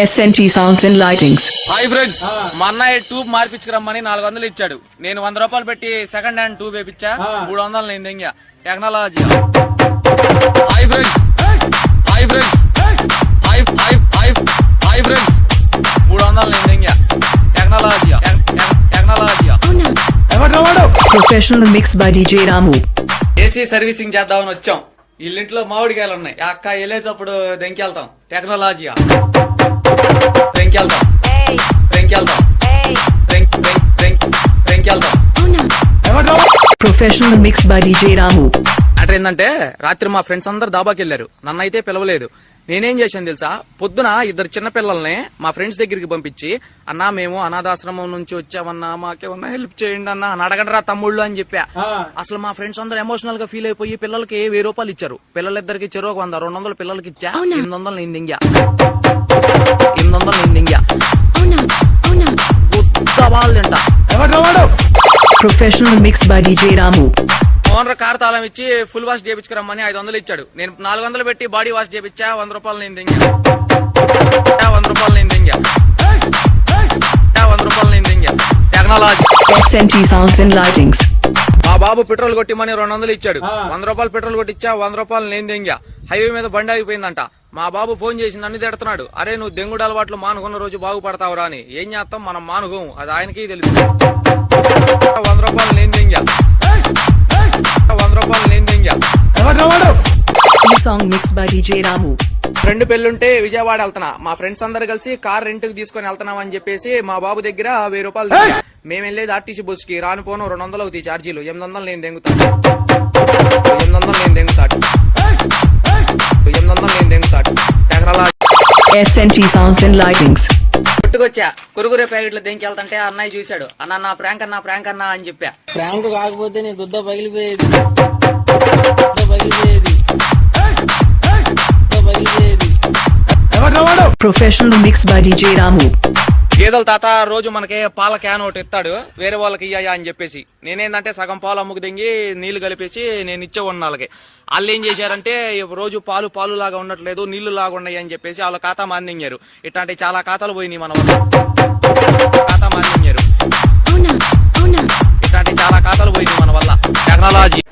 SNT Sounds and Lightings. Hi friends, మా అన్నయ్య tube మార్పించుకురమ్మని 400 ఇచ్చాడు. నేను 100 రూపాయలు పెట్టి సెకండ్ హ్యాండ్ ట్యూబ్ వేపించా. 300 నేను దింగా. Technology. Hi friends, hi friends, hi hi hi hi friends, 300 నేను దింగా. Technology. Technology. Professional mix by DJ Ramu. AC servicing చేద్దామని వచ్చాం. ఇల్లింట్లో మామిడికాయలు ఉన్నాయి. అక్క వెళ్ళేటప్పుడు దెంకెళ్తాం. టెక్నాలజీ. దెంకెళ్తాం. దెంకెళ్తాం. దెంకెళ్తాం. Professional mix by DJ Ramu. అంటే ఏంటంటే, రాత్రి మా ఫ్రెండ్స్ అందరు దాబాకి వెళ్లారు. నన్నైతే పిలవలేదు. నేనేం చేశాను తెలుసా? పొద్దున 2 చిన్న పిల్లల్ని మా ఫ్రెండ్స్ దగ్గరికి పంపించి, అన్నా మేము అనాథాశ్రమం నుంచి వచ్చామన్నా, మాకేమన్నా హెల్ప్ చేయండి అన్నా అని అడగండి రా తమ్ముళ్ళు అని చెప్పా. అసలు మా ఫ్రెండ్స్ అందరూ ఎమోషనల్ గా ఫీల్ అయిపోయి పిల్లలకి 1000 రూపాయలు ఇచ్చారు. పిల్లలిద్దరికి చెరువు 100, 200 పిల్లలకి ఇచ్చా. 800 నేను దింగా. 800 నేను దింగా. వాళ్ళు తింటా. Professional mix by DJ Ramu. Owner car తాళం ఇచ్చి ఫుల్ వాష్ చేయించుకురమ్మని 500 ఇచ్చాడు. నేను 400 పెట్టి బాడీ వాష్ చేయించా. 100 రూపాయలు నేను దింగా. 100 రూపాయలు నేను దింగా. 100 రూపాయలు నేను దింగా. Technology. SNT Sounds and Lightings. మా బాబు పెట్రోల్ కొట్టిమని 200 ఇచ్చాడు. 100 రూపాయలు పెట్రోల్ కొట్టిచ్చా. 100 రూపాయలు నేను దింగా. హైవే మీద బండి ఆగిపోయిందంట. మా బాబు ఫోన్ చేసి నన్ను తిడుతున్నాడు. అరే నువ్వు దెంగుడు అలవాట్లు మానుకున్న రోజు బాగుపడతావురా అని. ఏం చేస్తాం, మనం మానుకోం, అది ఆయనకి తెలుసు. 100 రూపాయలు నేను దింగా. 100 రూపాయలు నేను దింగా. E song mixed by DJ Ramu. Friend పెళ్ళుంటే విజయవాడ వెళ్తున్నా. మా ఫ్రెండ్స్ అందరు కలిసి కార్ రెంట్ కి తీసుకుని వెళ్తున్నాం అని చెప్పేసి మా బాబు దగ్గర 1000 రూపాయలు దిగా. మేము వెళ్ళేది ఆర్టీసీ బస్ కి. రాను పోను 200 అవుతాయి ఛార్జీలు. 800 నేను దెంగుతాను. 800 నేను దెంగుతాడు. 800 నేను దెంగుతాడు. Technology. SNT Sounds and Lightings. కొట్టుకొచ్చా. కురుకురే ప్యాకెట్లు దెంకి వెళ్తుంటే అన్నయ్య చూశాడు. అన్న నా ప్రాంక్ అన్నా ప్రాంక్ అన్నా అని చెప్పా. ప్రాంక్ కాకపోతే నీ గుద్ద పగిలిపోయేది. పగిలిపోయేది. Professional mix by DJ Ramu. గేదెల తాత రోజు మనకి పాల క్యాన్ ఒకటి ఇస్తాడు, వేరే వాళ్ళకి ఇయ్యా అని చెప్పేసి. నేనేందంటే సగం పాలు అమ్ముకు దింగి నీళ్లు కలిపేసి నేను ఇచ్చేవాడిని వాళ్ళకి. వాళ్ళు ఏం చేశారంటే, రోజు పాలు లాగా ఉండట్లేదు, నీళ్లు లాగా ఉన్నాయి అని చెప్పేసి వాళ్ళ ఖాతా మాందింగారు. ఇట్లాంటి చాలా ఖాతాలు పోయినాయి మన వల్ల. ఖాతా మాందింగారు. ఇట్లాంటి చాలా ఖాతాలు పోయినాయి మన వల్ల. టెక్నాలజీ.